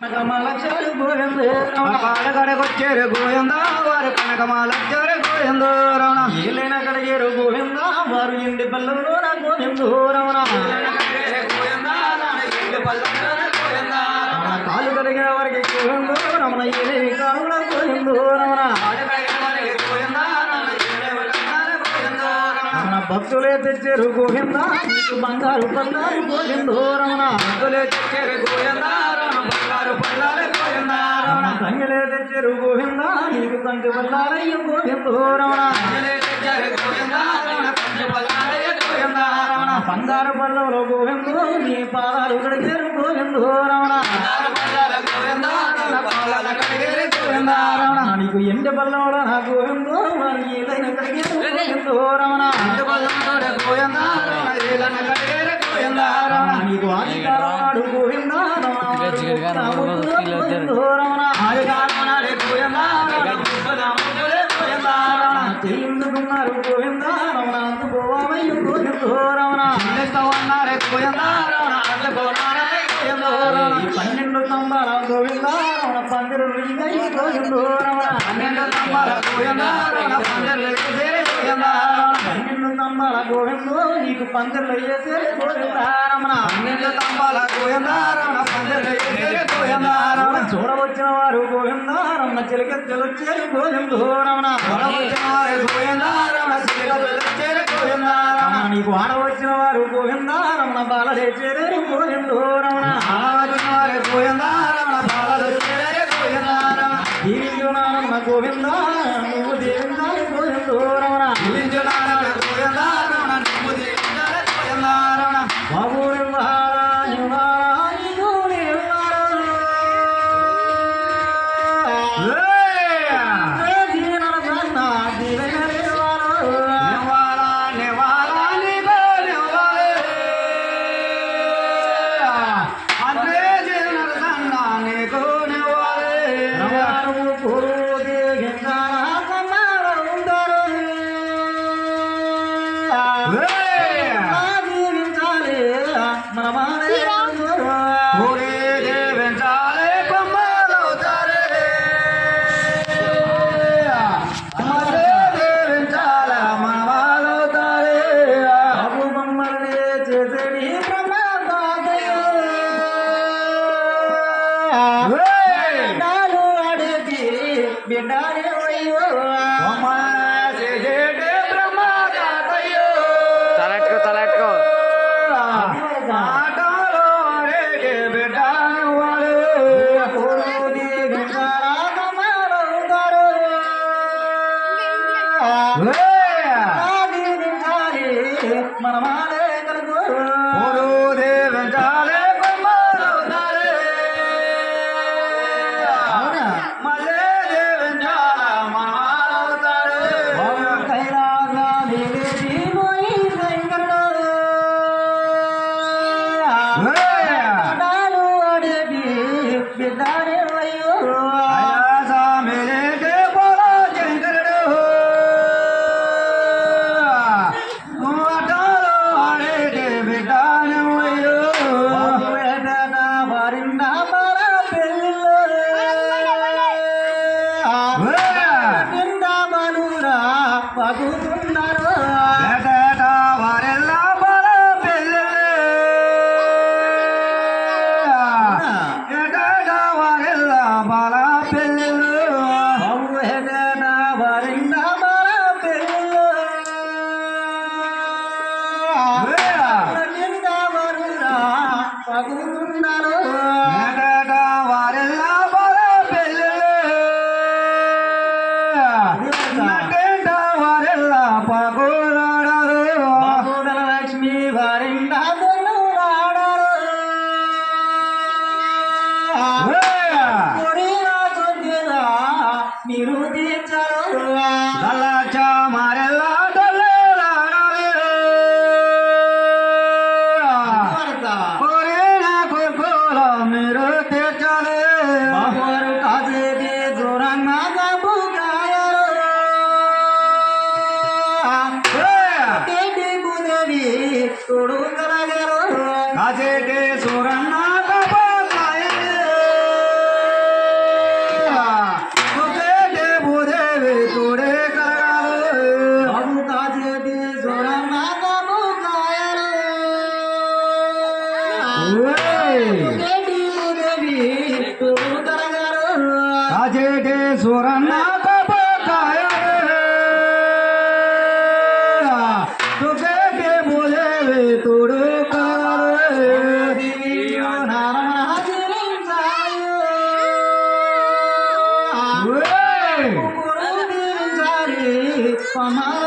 కనకమాలక్షరు గోవిందో కాడగడకొచ్చేరు గోవిందా వారు కనకమాలక్షరు గోవిందో రమణ ఏలైన కడిగేరు గోవిందా వారు ఇంటి పల్లెలో గోవిందో రమణ కాలు కడిగిన వారికి గోవిందో రమణ ఏలేవి కానుల గోవిందో రమణ భక్తులే తెచ్చారు గోవిందా నీకు బంగారు పల్లారు గోవిందో రమణ భక్తులే తెచ్చారు గోవిందా బంగారు పల్లారు గోవిందా రమణ కంగలే తెచ్చారు గోవిందా నీకు కంటి పల్లారయ్య గోవిందో రమణ బంగారు పల్లంలో గోవిందో నీ పాదాలు కడిగారు గోవిందో రమణ నీకు ఎండ పల్లంలో నా గోవిందో మరి ఏదైనా కడిగారు గోవిందో రమణ నీకు ఆదికాలనాడు గోవిందా ఎందుకున్నారు గోవిందా రమణ అందుకోవాలయ్య గోవిందో రమణ అన్నారు గోవిందా రమణ పన్నెండు స్తంభాల గోవిందా రమణ పందిరు గోవిందో రమణ పన్నెండు స్తంభాల గోవిందా రమణ పందిరు పన్నెండు స్తంభాల గోవిందో నీకు పందిర్లు వేసేది గోవిందా రమణ పన్నెండు స్తంభాల గోవిందా రమణ పందిర్లు వేసేది గోవిందా రమణ చూడవచ్చిన వారు గోవిందా రమణ చిలకెత్తలు వచ్చేది గోవిందో రమణ చూడవచ్చిన వారు గోవిందా రమణ చిలకెత్తలు వచ్చేది గోవిందా రమణ నీకు ఆడవచ్చిన వారు గోవిందా రమణ బాలలే చేరేరు గోవిందో రమణ ఆడవచ్చిన వారు గోవిందా రమణ బాలలు చేరేరు గోవిందా రమణ దీవించునారమ్మ గోవిందా నువ్వు దేవిందాలి గోవిందో రమణ దీవించునారమ్మ గోవిందా రమణ నువ్వు దేవిందాలి గోవిందా రమణ బాబూరి काजे के सुरन्ना का सुरन्ना का बकाया तुके के बोले वे तोड़ कर पमा